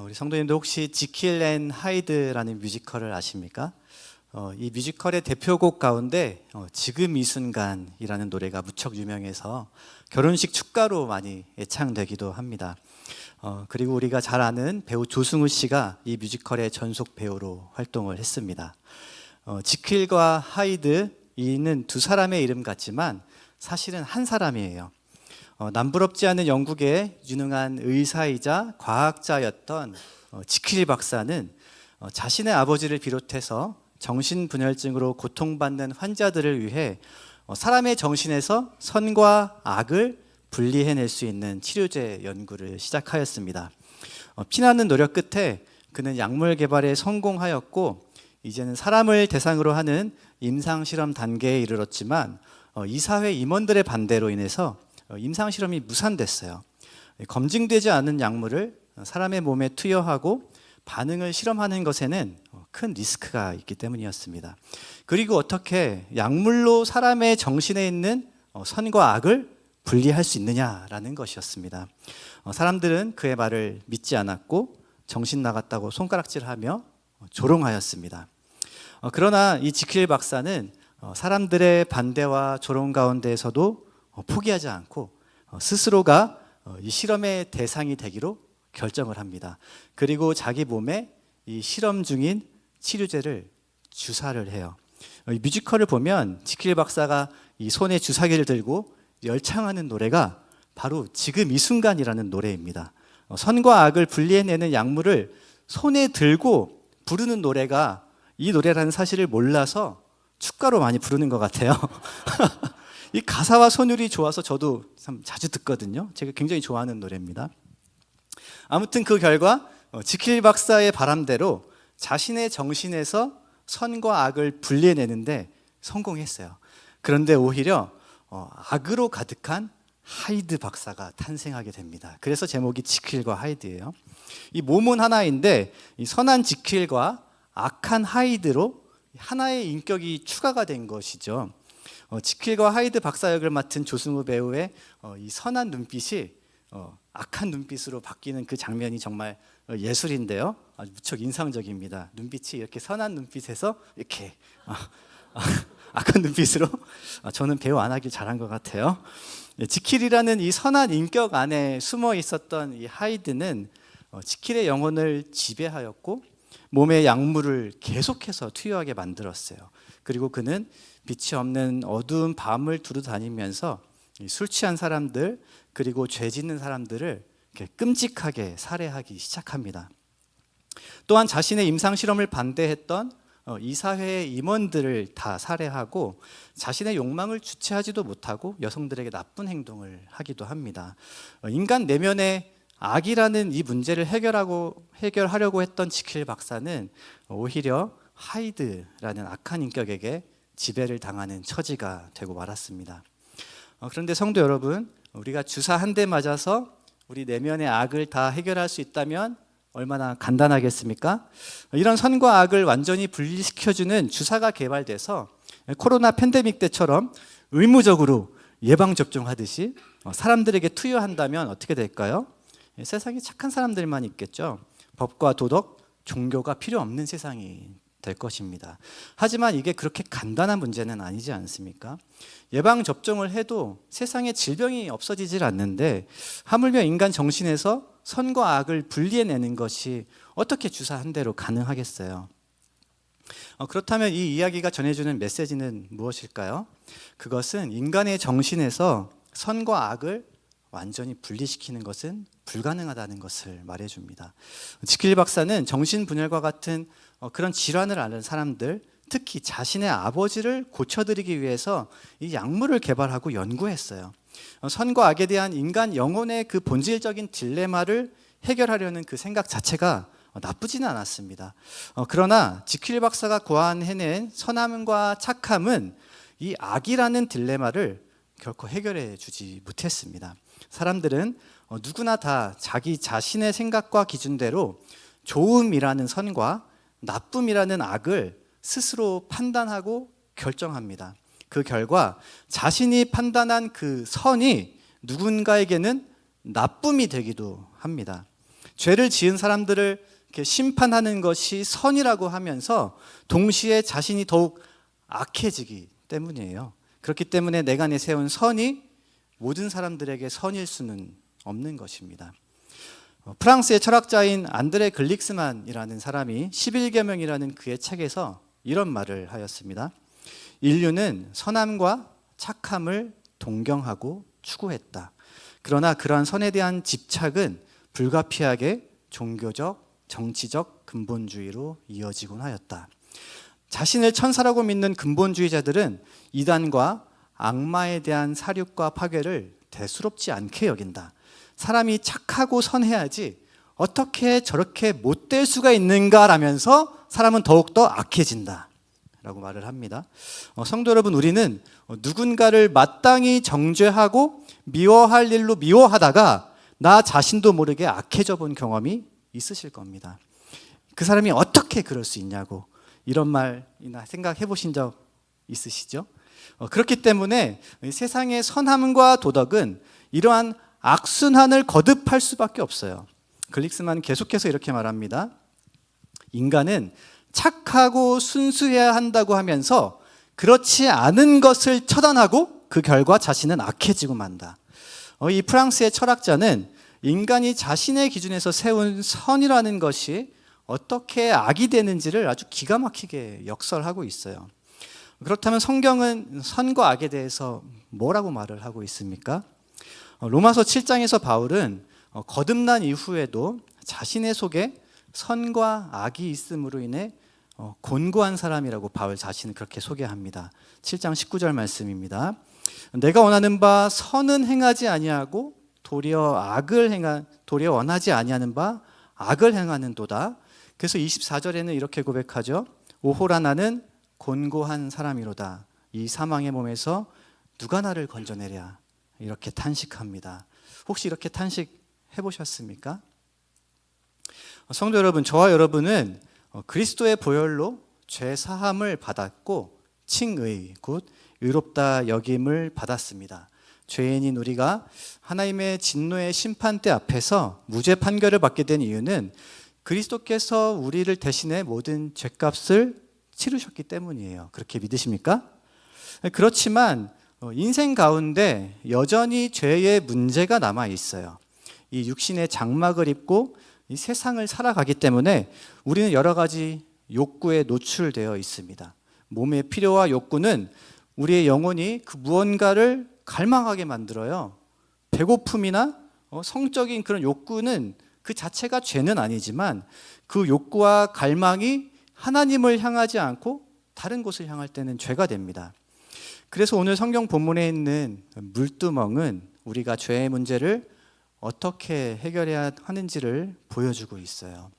우리 성도님들 혹시 지킬 앤 하이드라는 뮤지컬을 아십니까? 이 뮤지컬의 대표곡 가운데 지금 이 순간이라는 노래가 무척 유명해서 결혼식 축가로 많이 애창되기도 합니다. 그리고 우리가 잘 아는 배우 조승우 씨가 이 뮤지컬의 전속 배우로 활동을 했습니다. 지킬과 하이드, 이는 두 사람의 이름 같지만 사실은 한 사람이에요. 남부럽지 않은 영국의 유능한 의사이자 과학자였던 지킬 박사는 자신의 아버지를 비롯해서 정신분열증으로 고통받는 환자들을 위해 사람의 정신에서 선과 악을 분리해낼 수 있는 치료제 연구를 시작하였습니다. 피나는 노력 끝에 그는 약물 개발에 성공하였고 이제는 사람을 대상으로 하는 임상실험 단계에 이르렀지만 이사회 임원들의 반대로 인해서 임상실험이 무산됐어요. 검증되지 않은 약물을 사람의 몸에 투여하고 반응을 실험하는 것에는 큰 리스크가 있기 때문이었습니다. 그리고 어떻게 약물로 사람의 정신에 있는 선과 악을 분리할 수 있느냐라는 것이었습니다. 사람들은 그의 말을 믿지 않았고 정신 나갔다고 손가락질하며 조롱하였습니다. 그러나 이 지킬 박사는 사람들의 반대와 조롱 가운데에서도 포기하지 않고 스스로가 이 실험의 대상이 되기로 결정을 합니다. 그리고 자기 몸에 이 실험 중인 치료제를 주사를 해요. 이 뮤지컬을 보면 지킬 박사가 이 손에 주사기를 들고 열창하는 노래가 바로 지금 이 순간이라는 노래입니다. 선과 악을 분리해내는 약물을 손에 들고 부르는 노래가 이 노래라는 사실을 몰라서 축가로 많이 부르는 것 같아요. 이 가사와 선율이 좋아서 저도 참 자주 듣거든요. 제가 굉장히 좋아하는 노래입니다. 아무튼 그 결과 지킬 박사의 바람대로 자신의 정신에서 선과 악을 분리해내는데 성공했어요. 그런데 오히려 악으로 가득한 하이드 박사가 탄생하게 됩니다. 그래서 제목이 지킬과 하이드예요. 이 몸은 하나인데 이 선한 지킬과 악한 하이드로 하나의 인격이 추가가 된 것이죠. 지킬과 하이드 박사 역을 맡은 조승우 배우의 이 선한 눈빛이 악한 눈빛으로 바뀌는 그 장면이 정말 예술인데요. 아주 무척 인상적입니다. 눈빛이 이렇게 선한 눈빛에서 이렇게 악한 눈빛으로 저는 배우 안 하길 잘한 것 같아요. 지킬이라는 이 선한 인격 안에 숨어 있었던 이 하이드는 지킬의 영혼을 지배하였고 몸에 약물을 계속해서 투여하게 만들었어요. 그리고 그는 빛이 없는 어두운 밤을 두루 다니면서 술 취한 사람들 그리고 죄 짓는 사람들을 끔찍하게 살해하기 시작합니다. 또한 자신의 임상실험을 반대했던 이사회의 임원들을 다 살해하고 자신의 욕망을 주체하지도 못하고 여성들에게 나쁜 행동을 하기도 합니다. 인간 내면의 악이라는 이 문제를 해결하려고 했던 지킬 박사는 오히려 하이드라는 악한 인격에게 지배를 당하는 처지가 되고 말았습니다. 그런데 성도 여러분, 우리가 주사 한 대 맞아서 우리 내면의 악을 다 해결할 수 있다면 얼마나 간단하겠습니까? 이런 선과 악을 완전히 분리시켜주는 주사가 개발돼서 코로나 팬데믹 때처럼 의무적으로 예방접종하듯이 사람들에게 투여한다면 어떻게 될까요? 세상에 착한 사람들만 있겠죠. 법과 도덕, 종교가 필요 없는 세상이 될 것입니다. 하지만 이게 그렇게 간단한 문제는 아니지 않습니까? 예방접종을 해도 세상에 질병이 없어지질 않는데 하물며 인간 정신에서 선과 악을 분리해내는 것이 어떻게 주사 한 대로 가능하겠어요? 그렇다면 이 이야기가 전해주는 메시지는 무엇일까요? 그것은 인간의 정신에서 선과 악을 완전히 분리시키는 것은 불가능하다는 것을 말해줍니다. 지킬 박사는 정신분열과 같은 그런 질환을 앓는 사람들, 특히 자신의 아버지를 고쳐드리기 위해서 이 약물을 개발하고 연구했어요. 선과 악에 대한 인간 영혼의 그 본질적인 딜레마를 해결하려는 그 생각 자체가 나쁘지는 않았습니다. 그러나 지킬 박사가 고안해낸 선함과 착함은 이 악이라는 딜레마를 결코 해결해 주지 못했습니다. 사람들은 누구나 다 자기 자신의 생각과 기준대로 좋음이라는 선과 나쁨이라는 악을 스스로 판단하고 결정합니다. 그 결과 자신이 판단한 그 선이 누군가에게는 나쁨이 되기도 합니다. 죄를 지은 사람들을 이렇게 심판하는 것이 선이라고 하면서 동시에 자신이 더욱 악해지기 때문이에요. 그렇기 때문에 내가 내세운 선이 모든 사람들에게 선일 수는 없는 것입니다. 프랑스의 철학자인 안드레 글릭스만이라는 사람이 11계명이라는 그의 책에서 이런 말을 하였습니다. 인류는 선함과 착함을 동경하고 추구했다. 그러나 그러한 선에 대한 집착은 불가피하게 종교적, 정치적 근본주의로 이어지곤 하였다. 자신을 천사라고 믿는 근본주의자들은 이단과 악마에 대한 사륙과 파괴를 대수롭지 않게 여긴다. 사람이 착하고 선해야지 어떻게 저렇게 못될 수가 있는가라면서 사람은 더욱더 악해진다 라고 말을 합니다. 성도 여러분, 우리는 누군가를 마땅히 정죄하고 미워할 일로 미워하다가 나 자신도 모르게 악해져 본 경험이 있으실 겁니다. 그 사람이 어떻게 그럴 수 있냐고 이런 말이나 생각해 보신 적 있으시죠? 그렇기 때문에 세상의 선함과 도덕은 이러한 악순환을 거듭할 수밖에 없어요. 글릭스만 계속해서 이렇게 말합니다. 인간은 착하고 순수해야 한다고 하면서 그렇지 않은 것을 처단하고 그 결과 자신은 악해지고 만다. 이 프랑스의 철학자는 인간이 자신의 기준에서 세운 선이라는 것이 어떻게 악이 되는지를 아주 기가 막히게 역설하고 있어요. 그렇다면 성경은 선과 악에 대해서 뭐라고 말을 하고 있습니까? 로마서 7장에서 바울은 거듭난 이후에도 자신의 속에 선과 악이 있음으로 인해 곤고한 사람이라고 바울 자신을 그렇게 소개합니다. 7장 19절 말씀입니다. 내가 원하는 바 선은 행하지 아니하고 도리어 원하지 아니하는 바 악을 행하는도다. 그래서 24절에는 이렇게 고백하죠. 오호라 나는 곤고한 사람이로다. 이 사망의 몸에서 누가 나를 건져내랴. 이렇게 탄식합니다. 혹시 이렇게 탄식해 보셨습니까? 성도 여러분, 저와 여러분은 그리스도의 보혈로 죄 사함을 받았고 칭의, 곧 의롭다 여김을 받았습니다. 죄인인 우리가 하나님의 진노의 심판대 앞에서 무죄 판결을 받게 된 이유는 그리스도께서 우리를 대신해 모든 죄값을 치르셨기 때문이에요. 그렇게 믿으십니까? 그렇지만 인생 가운데 여전히 죄의 문제가 남아 있어요. 이 육신의 장막을 입고 이 세상을 살아가기 때문에 우리는 여러 가지 욕구에 노출되어 있습니다. 몸의 필요와 욕구는 우리의 영혼이 그 무언가를 갈망하게 만들어요. 배고픔이나 성적인 그런 욕구는 그 자체가 죄는 아니지만 그 욕구와 갈망이 하나님을 향하지 않고 다른 곳을 향할 때는 죄가 됩니다. 그래서 오늘 성경 본문에 있는 물두멍은 우리가 죄의 문제를 어떻게 해결해야 하는지를 보여주고 있어요.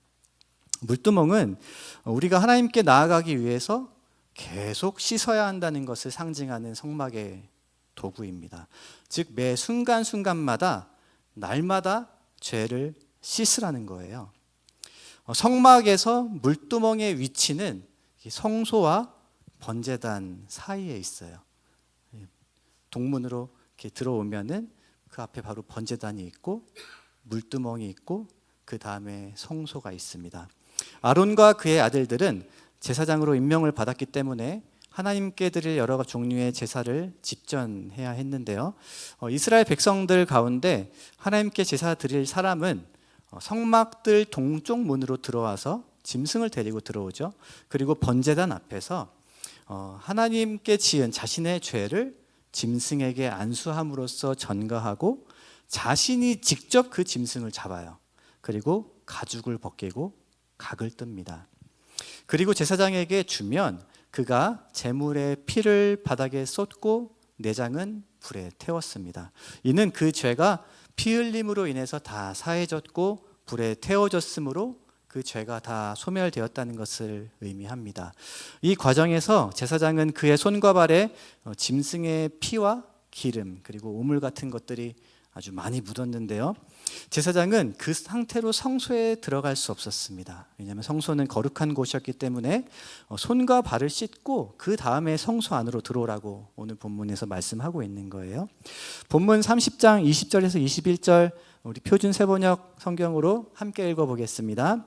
물두멍은 우리가 하나님께 나아가기 위해서 계속 씻어야 한다는 것을 상징하는 성막의 도구입니다. 즉 매 순간순간마다 날마다 죄를 씻으라는 거예요. 성막에서 물두멍의 위치는 성소와 번제단 사이에 있어요. 동문으로 이렇게 들어오면은 그 앞에 바로 번제단이 있고 물두멍이 있고 그 다음에 성소가 있습니다. 아론과 그의 아들들은 제사장으로 임명을 받았기 때문에 하나님께 드릴 여러 종류의 제사를 집전해야 했는데요. 이스라엘 백성들 가운데 하나님께 제사 드릴 사람은 성막들 동쪽 문으로 들어와서 짐승을 데리고 들어오죠. 그리고 번제단 앞에서 하나님께 지은 자신의 죄를 짐승에게 안수함으로써 전가하고 자신이 직접 그 짐승을 잡아요. 그리고 가죽을 벗기고 각을 뜹니다. 그리고 제사장에게 주면 그가 제물의 피를 바닥에 쏟고 내장은 불에 태웠습니다. 이는 그 죄가 피 흘림으로 인해서 다 사해졌고 불에 태워졌으므로 그 죄가 다 소멸되었다는 것을 의미합니다. 이 과정에서 제사장은 그의 손과 발에 짐승의 피와 기름 그리고 오물 같은 것들이 아주 많이 묻었는데요. 제사장은 그 상태로 성소에 들어갈 수 없었습니다. 왜냐하면 성소는 거룩한 곳이었기 때문에 손과 발을 씻고 그 다음에 성소 안으로 들어오라고 오늘 본문에서 말씀하고 있는 거예요. 본문 30장 20절에서 21절 우리 표준 세번역 성경으로 함께 읽어보겠습니다.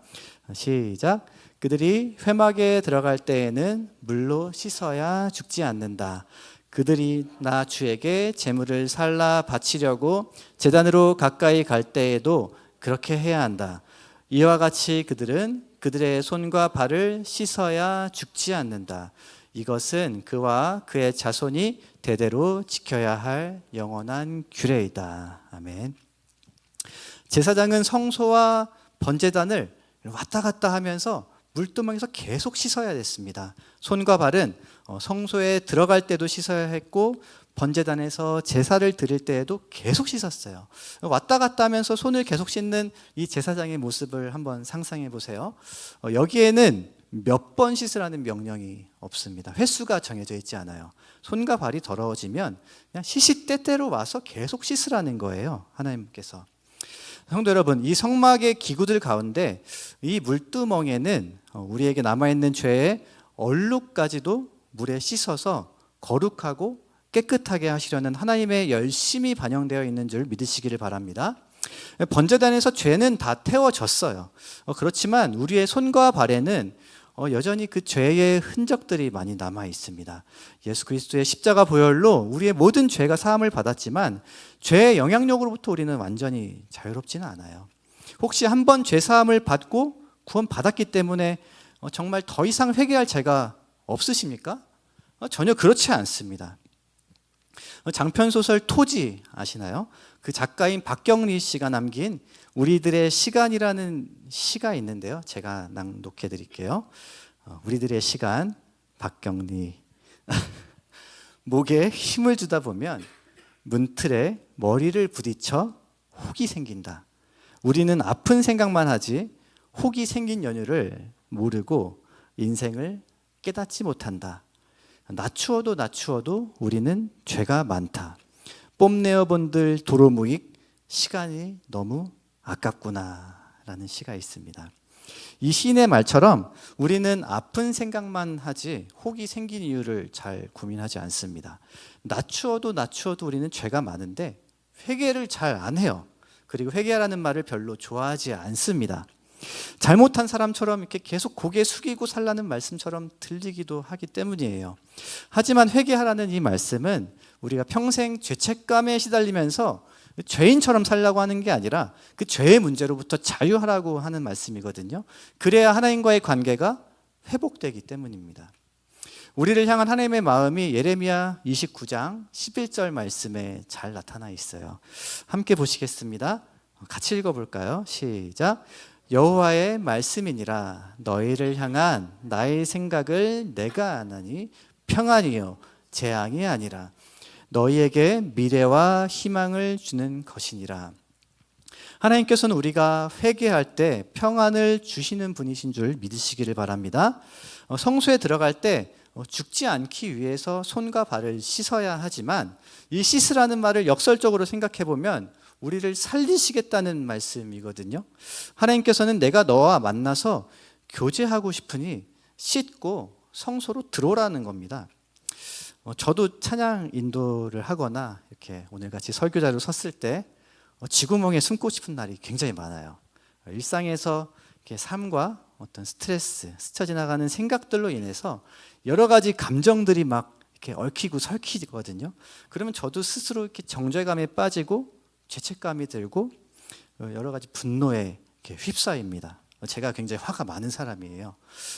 시작. 그들이 회막에 들어갈 때에는 물로 씻어야 죽지 않는다. 그들이 나 주에게 제물을 살라 바치려고 제단으로 가까이 갈 때에도 그렇게 해야 한다. 이와 같이 그들은 그들의 손과 발을 씻어야 죽지 않는다. 이것은 그와 그의 자손이 대대로 지켜야 할 영원한 규례이다. 아멘. 제사장은 성소와 번제단을 왔다 갔다 하면서 물두멍에서 계속 씻어야 됐습니다. 손과 발은 성소에 들어갈 때도 씻어야 했고 번제단에서 제사를 드릴 때에도 계속 씻었어요. 왔다 갔다 하면서 손을 계속 씻는 이 제사장의 모습을 한번 상상해 보세요. 여기에는 몇 번 씻으라는 명령이 없습니다. 횟수가 정해져 있지 않아요. 손과 발이 더러워지면 그냥 시시때때로 와서 계속 씻으라는 거예요. 하나님께서. 성도 여러분, 이 성막의 기구들 가운데 이 물두멍에는 우리에게 남아있는 죄의 얼룩까지도 물에 씻어서 거룩하고 깨끗하게 하시려는 하나님의 열심이 반영되어 있는 줄 믿으시기를 바랍니다. 번제단에서 죄는 다 태워졌어요. 그렇지만 우리의 손과 발에는 여전히 그 죄의 흔적들이 많이 남아 있습니다. 예수 그리스도의 십자가 보혈로 우리의 모든 죄가 사함을 받았지만 죄의 영향력으로부터 우리는 완전히 자유롭지는 않아요. 혹시 한번 죄 사함을 받고 구원 받았기 때문에 정말 더 이상 회개할 죄가 없으십니까? 전혀 그렇지 않습니다. 장편소설 토지 아시나요? 그 작가인 박경리 씨가 남긴 우리들의 시간이라는 시가 있는데요. 제가 낭독해 드릴게요. 우리들의 시간, 박경리. 목에 힘을 주다 보면 문틀에 머리를 부딪혀 혹이 생긴다. 우리는 아픈 생각만 하지 혹이 생긴 연유를 모르고 인생을 깨닫지 못한다. 낮추어도 우리는 죄가 많다. 뽐내어 본들 도로무익 시간이 너무 아깝구나 라는 시가 있습니다. 이 시인의 말처럼 우리는 아픈 생각만 하지 혹이 생긴 이유를 잘 고민하지 않습니다. 낮추어도 우리는 죄가 많은데 회개를 잘 안 해요. 그리고 회개하라는 말을 별로 좋아하지 않습니다. 잘못한 사람처럼 이렇게 계속 고개 숙이고 살라는 말씀처럼 들리기도 하기 때문이에요. 하지만 회개하라는 이 말씀은 우리가 평생 죄책감에 시달리면서 죄인처럼 살라고 하는 게 아니라 그 죄의 문제로부터 자유하라고 하는 말씀이거든요. 그래야 하나님과의 관계가 회복되기 때문입니다. 우리를 향한 하나님의 마음이 예레미야 29장 11절 말씀에 잘 나타나 있어요. 함께 보시겠습니다. 같이 읽어볼까요? 시작. 여호와의 말씀이니라. 너희를 향한 나의 생각을 내가 아나니 평안이요 재앙이 아니라 너희에게 미래와 희망을 주는 것이니라. 하나님께서는 우리가 회개할 때 평안을 주시는 분이신 줄 믿으시기를 바랍니다. 성소에 들어갈 때 죽지 않기 위해서 손과 발을 씻어야 하지만 이 씻으라는 말을 역설적으로 생각해 보면 우리를 살리시겠다는 말씀이거든요. 하나님께서는 내가 너와 만나서 교제하고 싶으니 씻고 성소로 들어오라는 겁니다. 저도 찬양 인도를 하거나 이렇게 오늘 같이 설교자로 섰을 때 쥐구멍에 숨고 싶은 날이 굉장히 많아요. 일상에서 이렇게 삶과 어떤 스트레스, 스쳐 지나가는 생각들로 인해서 여러 가지 감정들이 막 이렇게 얽히고 설키거든요. 그러면 저도 스스로 이렇게 정죄감에 빠지고 죄책감이 들고 여러 가지 분노에 이렇게 휩싸입니다. 제가 굉장히 화가 많은 사람이에요.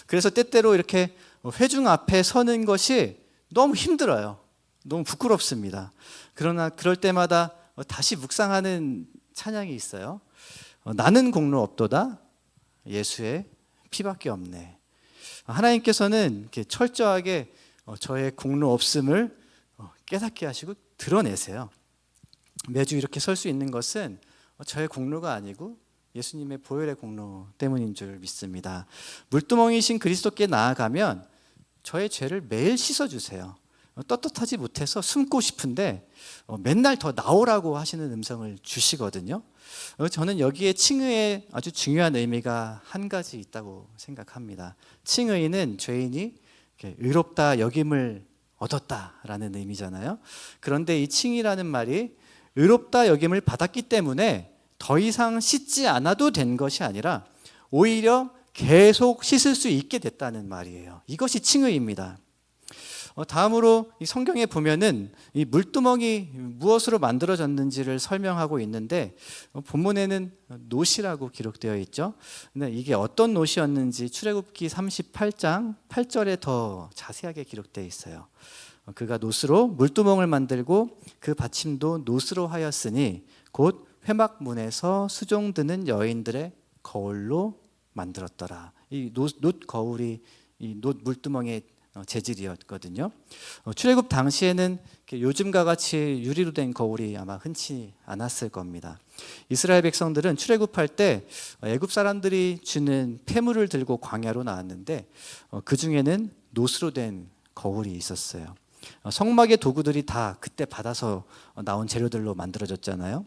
그래서 때때로 이렇게 회중 앞에 서는 것이 너무 힘들어요. 너무 부끄럽습니다. 그러나 그럴 때마다 다시 묵상하는 찬양이 있어요. 나는 공로 없도다 예수의 피밖에 없네. 하나님께서는 이렇게 철저하게 저의 공로 없음을 깨닫게 하시고 드러내세요. 매주 이렇게 설 수 있는 것은 저의 공로가 아니고 예수님의 보혈의 공로 때문인 줄 믿습니다. 물두멍이신 그리스도께 나아가면 저의 죄를 매일 씻어주세요. 떳떳하지 못해서 숨고 싶은데 맨날 더 나오라고 하시는 음성을 주시거든요. 저는 여기에 칭의의 아주 중요한 의미가 한 가지 있다고 생각합니다. 칭의는 죄인이 의롭다 여김을 얻었다라는 의미잖아요. 그런데 이 칭의라는 말이 의롭다 여김을 받았기 때문에 더 이상 씻지 않아도 된 것이 아니라 오히려 계속 씻을 수 있게 됐다는 말이에요. 이것이 칭의입니다. 다음으로 이 성경에 보면은 이 물두멍이 무엇으로 만들어졌는지를 설명하고 있는데 본문에는 놋이라고 기록되어 있죠. 근데 이게 어떤 놋이었는지 출애굽기 38장 8절에 더 자세하게 기록되어 있어요. 그가 놋으로 물두멍을 만들고 그 받침도 놋으로 하였으니 곧 회막문에서 수종드는 여인들의 거울로 만들었더라. 이 놋 거울이 이 놋 물두멍의 재질이었거든요. 출애굽 당시에는 요즘과 같이 유리로 된 거울이 아마 흔치 않았을 겁니다. 이스라엘 백성들은 출애굽할 때 애굽 사람들이 주는 폐물을 들고 광야로 나왔는데 그 중에는 놋으로 된 거울이 있었어요. 성막의 도구들이 다 그때 받아서 나온 재료들로 만들어졌잖아요.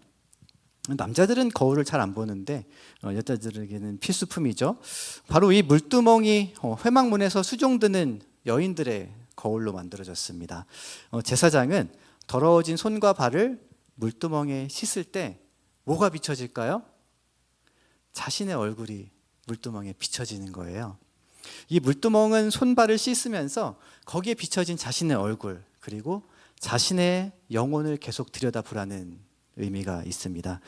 남자들은 거울을 잘 안 보는데 여자들에게는 필수품이죠. 바로 이 물두멍이 회막문에서 수종드는 여인들의 거울로 만들어졌습니다. 제사장은 더러워진 손과 발을 물두멍에 씻을 때 뭐가 비춰질까요? 자신의 얼굴이 물두멍에 비춰지는 거예요. 이 물두멍은 손발을 씻으면서 거기에 비춰진 자신의 얼굴 그리고 자신의 영혼을 계속 들여다보라는 의미가 있습니다.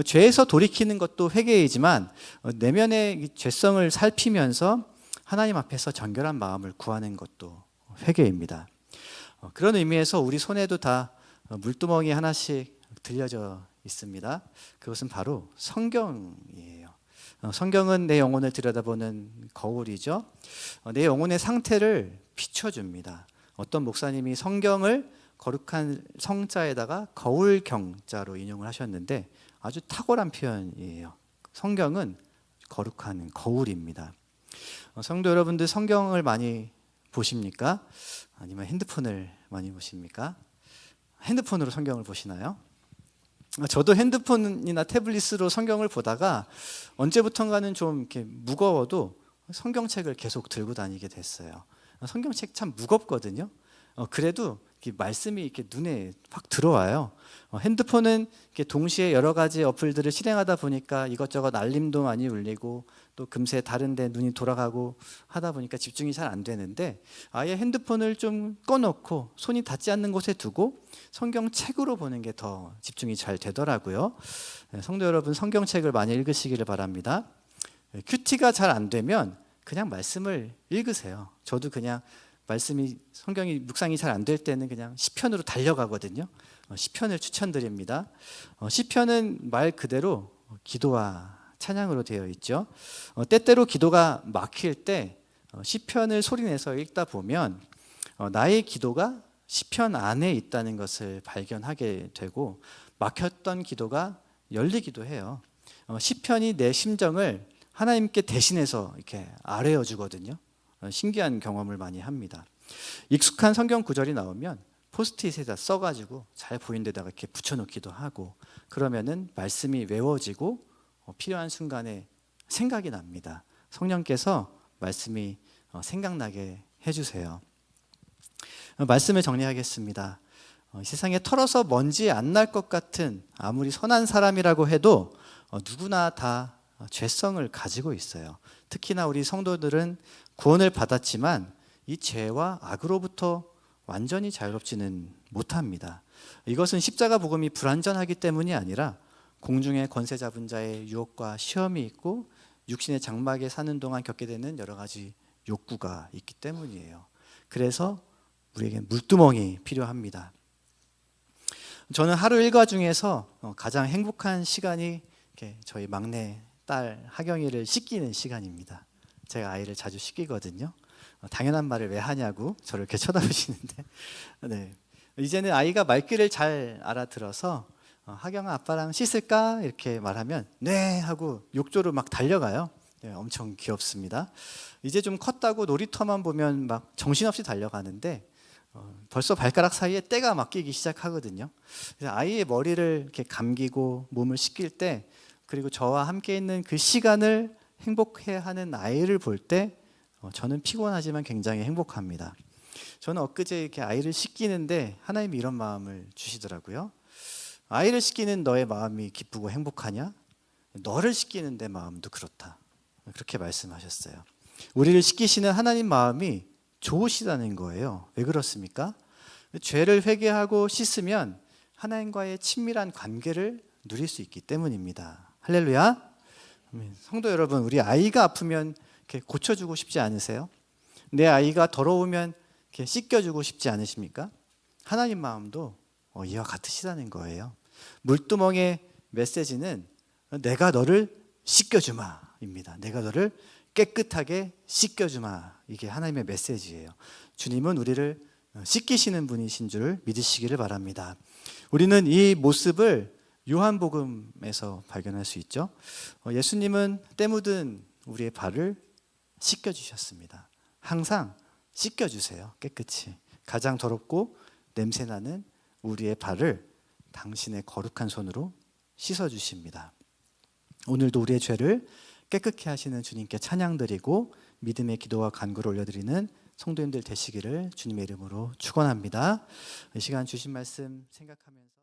죄에서 돌이키는 것도 회개이지만 내면의 죄성을 살피면서 하나님 앞에서 정결한 마음을 구하는 것도 회개입니다. 그런 의미에서 우리 손에도 다 물두멍이 하나씩 들려져 있습니다. 그것은 바로 성경이에요. 성경은 내 영혼을 들여다보는 거울이죠. 내 영혼의 상태를 비춰줍니다. 어떤 목사님이 성경을 거룩한 성자에다가 거울경자로 인용을 하셨는데 아주 탁월한 표현이에요. 성경은 거룩한 거울입니다. 성도 여러분들 성경을 많이 보십니까? 아니면 핸드폰을 많이 보십니까? 핸드폰으로 성경을 보시나요? 저도 핸드폰이나 태블릿으로 성경을 보다가 언제부턴가는 좀 이렇게 무거워도 성경책을 계속 들고 다니게 됐어요. 성경책 참 무겁거든요. 그래도 말씀이 이렇게 눈에 확 들어와요. 핸드폰은 이렇게 동시에 여러 가지 어플들을 실행하다 보니까 이것저것 알림도 많이 울리고 또 금세 다른 데 눈이 돌아가고 하다 보니까 집중이 잘 안 되는데 아예 핸드폰을 좀 꺼놓고 손이 닿지 않는 곳에 두고 성경책으로 보는 게 더 집중이 잘 되더라고요. 성도 여러분 성경책을 많이 읽으시기를 바랍니다. 큐티가 잘 안 되면 그냥 말씀을 읽으세요. 저도 그냥 말씀이 성경이 묵상이 잘 안 될 때는 그냥 시편으로 달려가거든요. 시편을 추천드립니다. 시편은 말 그대로 기도와 찬양으로 되어 있죠. 때때로 기도가 막힐 때 시편을 소리내서 읽다 보면 나의 기도가 시편 안에 있다는 것을 발견하게 되고 막혔던 기도가 열리기도 해요. 시편이 내 심정을 하나님께 대신해서 이렇게 아뢰어 주거든요. 신기한 경험을 많이 합니다. 익숙한 성경 구절이 나오면 포스트잇에다 써가지고 잘 보이는 데다가 이렇게 붙여놓기도 하고 그러면은 말씀이 외워지고 필요한 순간에 생각이 납니다. 성령께서 말씀이 생각나게 해주세요. 말씀을 정리하겠습니다. 세상에 털어서 먼지 안 날 것 같은 아무리 선한 사람이라고 해도 누구나 다 죄성을 가지고 있어요. 특히나 우리 성도들은 구원을 받았지만 이 죄와 악으로부터 완전히 자유롭지는 못합니다. 이것은 십자가 복음이 불완전하기 때문이 아니라 공중의 권세 잡은 자의 유혹과 시험이 있고 육신의 장막에 사는 동안 겪게 되는 여러 가지 욕구가 있기 때문이에요. 그래서 우리에게 물두멍이 필요합니다. 저는 하루 일과 중에서 가장 행복한 시간이 저희 막내 딸 하경이를 씻기는 시간입니다. 제가 아이를 자주 씻기거든요. 당연한 말을 왜 하냐고 저를 이렇게 쳐다보시는데 네. 이제는 아이가 말귀를 잘 알아들어서 하경아 아빠랑 씻을까? 이렇게 말하면 네 하고 욕조로 막 달려가요. 네, 엄청 귀엽습니다. 이제 좀 컸다고 놀이터만 보면 막 정신없이 달려가는데 벌써 발가락 사이에 때가 막 끼기 시작하거든요. 그래서 아이의 머리를 이렇게 감기고 몸을 씻길 때 그리고 저와 함께 있는 그 시간을 행복해하는 아이를 볼 때 저는 피곤하지만 굉장히 행복합니다. 저는 엊그제 이렇게 아이를 씻기는데 하나님이 이런 마음을 주시더라고요. 아이를 씻기는 너의 마음이 기쁘고 행복하냐? 너를 씻기는 내 마음도 그렇다. 그렇게 말씀하셨어요. 우리를 씻기시는 하나님 마음이 좋으시다는 거예요. 왜 그렇습니까? 죄를 회개하고 씻으면 하나님과의 친밀한 관계를 누릴 수 있기 때문입니다. 할렐루야. 성도 여러분, 우리 아이가 아프면 이렇게 고쳐주고 싶지 않으세요? 내 아이가 더러우면 이렇게 씻겨주고 싶지 않으십니까? 하나님 마음도 이와 같으시다는 거예요. 물두멍의 메시지는 내가 너를 씻겨주마입니다. 내가 너를 깨끗하게 씻겨주마. 이게 하나님의 메시지예요. 주님은 우리를 씻기시는 분이신 줄 믿으시기를 바랍니다. 우리는 이 모습을 요한복음에서 발견할 수 있죠. 예수님은 때 묻은 우리의 발을 씻겨주셨습니다. 항상 씻겨주세요. 깨끗이. 가장 더럽고 냄새나는 우리의 발을 당신의 거룩한 손으로 씻어주십니다. 오늘도 우리의 죄를 깨끗게 하시는 주님께 찬양드리고 믿음의 기도와 간구를 올려드리는 성도님들 되시기를 주님의 이름으로 축원합니다. 이 시간 주신 말씀 생각하면서